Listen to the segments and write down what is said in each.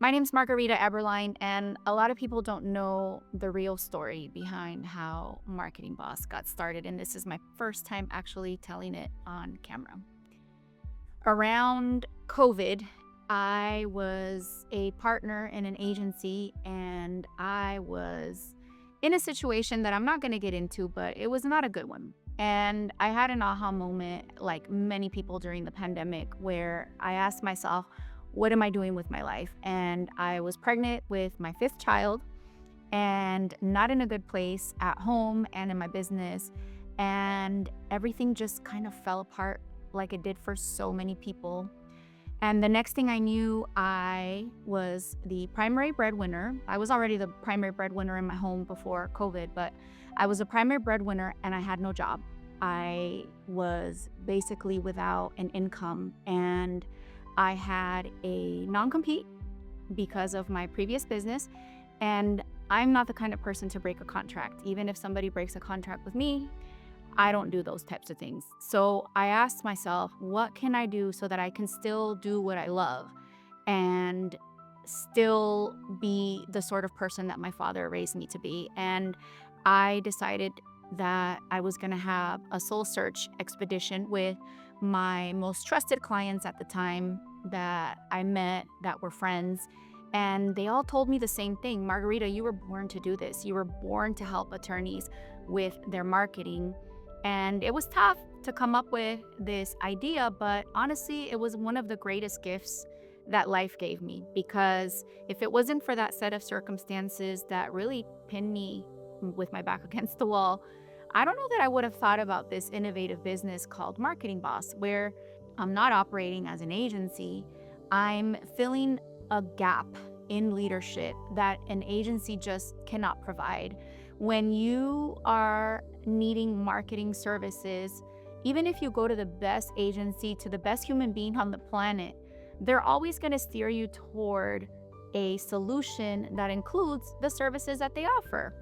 My name's Margarita Eberline, and a lot of people don't know the real story behind how Marketing Boss got started, and this is my first time actually telling it on camera. Around COVID, I was a partner in an agency, and I was in a situation that I'm not going to get into, but it was not a good one. And I had an aha moment, like many people during the pandemic, where I asked myself, what am I doing with my life? And I was pregnant with my fifth child and not in a good place at home and in my business. And everything just kind of fell apart like it did for so many people. And the next thing I knew, I was the primary breadwinner. I was already the primary breadwinner in my home before COVID, but I was a primary breadwinner and I had no job. I was basically without an income, and I had a non-compete because of my previous business. And I'm not the kind of person to break a contract. Even if somebody breaks a contract with me, I don't do those types of things. So I asked myself, what can I do so that I can still do what I love and still be the sort of person that my father raised me to be? And I decided that I was going to have a soul search expedition with my most trusted clients at the time that I met that were friends. And they all told me the same thing. Margarita, you were born to do this. You were born to help attorneys with their marketing. And it was tough to come up with this idea, but honestly, it was one of the greatest gifts that life gave me, because if it wasn't for that set of circumstances that really pinned me with my back against the wall, I don't know that I would have thought about this innovative business called Marketing Boss, where I'm not operating as an agency. I'm filling a gap in leadership that an agency just cannot provide. When you are needing marketing services, even if you go to the best agency, to the best human being on the planet, they're always going to steer you toward a solution that includes the services that they offer.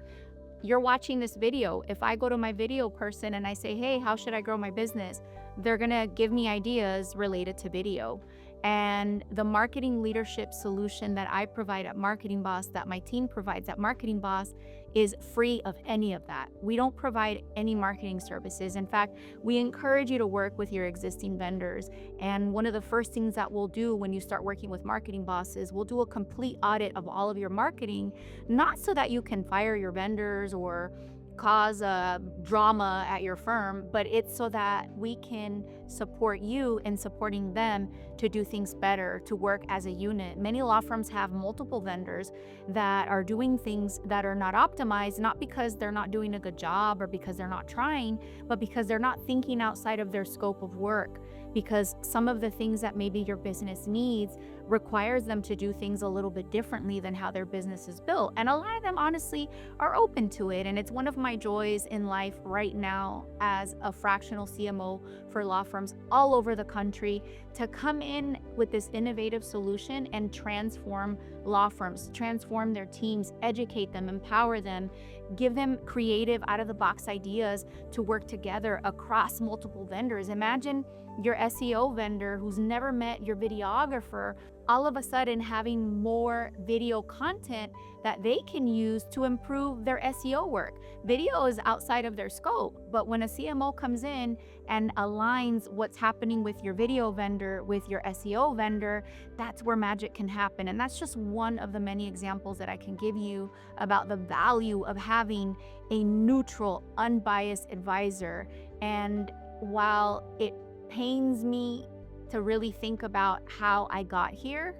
You're watching this video. If I go to my video person and I say, hey, how should I grow my business? They're going to give me ideas related to video. And the marketing leadership solution that I provide at Marketing Boss, that my team provides at Marketing Boss, is free of any of that. We don't provide any marketing services. In fact, we encourage you to work with your existing vendors. And one of the first things that we'll do when you start working with Marketing Boss is we'll do a complete audit of all of your marketing, not so that you can fire your vendors or cause a drama at your firm, but it's so that we can support you in supporting them to do things better, to work as a unit. Many law firms have multiple vendors that are doing things that are not optimized, not because they're not doing a good job or because they're not trying, but because they're not thinking outside of their scope of work. Because some of the things that maybe your business needs requires them to do things a little bit differently than how their business is built. And a lot of them honestly are open to it. And it's one of my joys in life right now as a fractional CMO for law firms all over the country to come in with this innovative solution and transform law firms, transform their teams, educate them, empower them, give them creative out-of-the-box ideas to work together across multiple vendors. Imagine your SEO vendor who's never met your videographer all of a sudden having more video content that they can use to improve their SEO work. Video is outside of their scope, but when a CMO comes in and aligns what's happening with your video vendor with your SEO vendor, that's where magic can happen. And that's just one of the many examples that I can give you about the value of having a neutral, unbiased advisor. And while it pains me to really think about how I got here,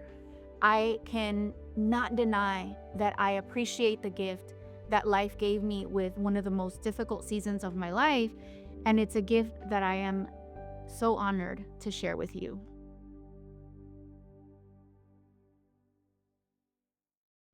I can not deny that I appreciate the gift that life gave me with one of the most difficult seasons of my life. And it's a gift that I am so honored to share with you.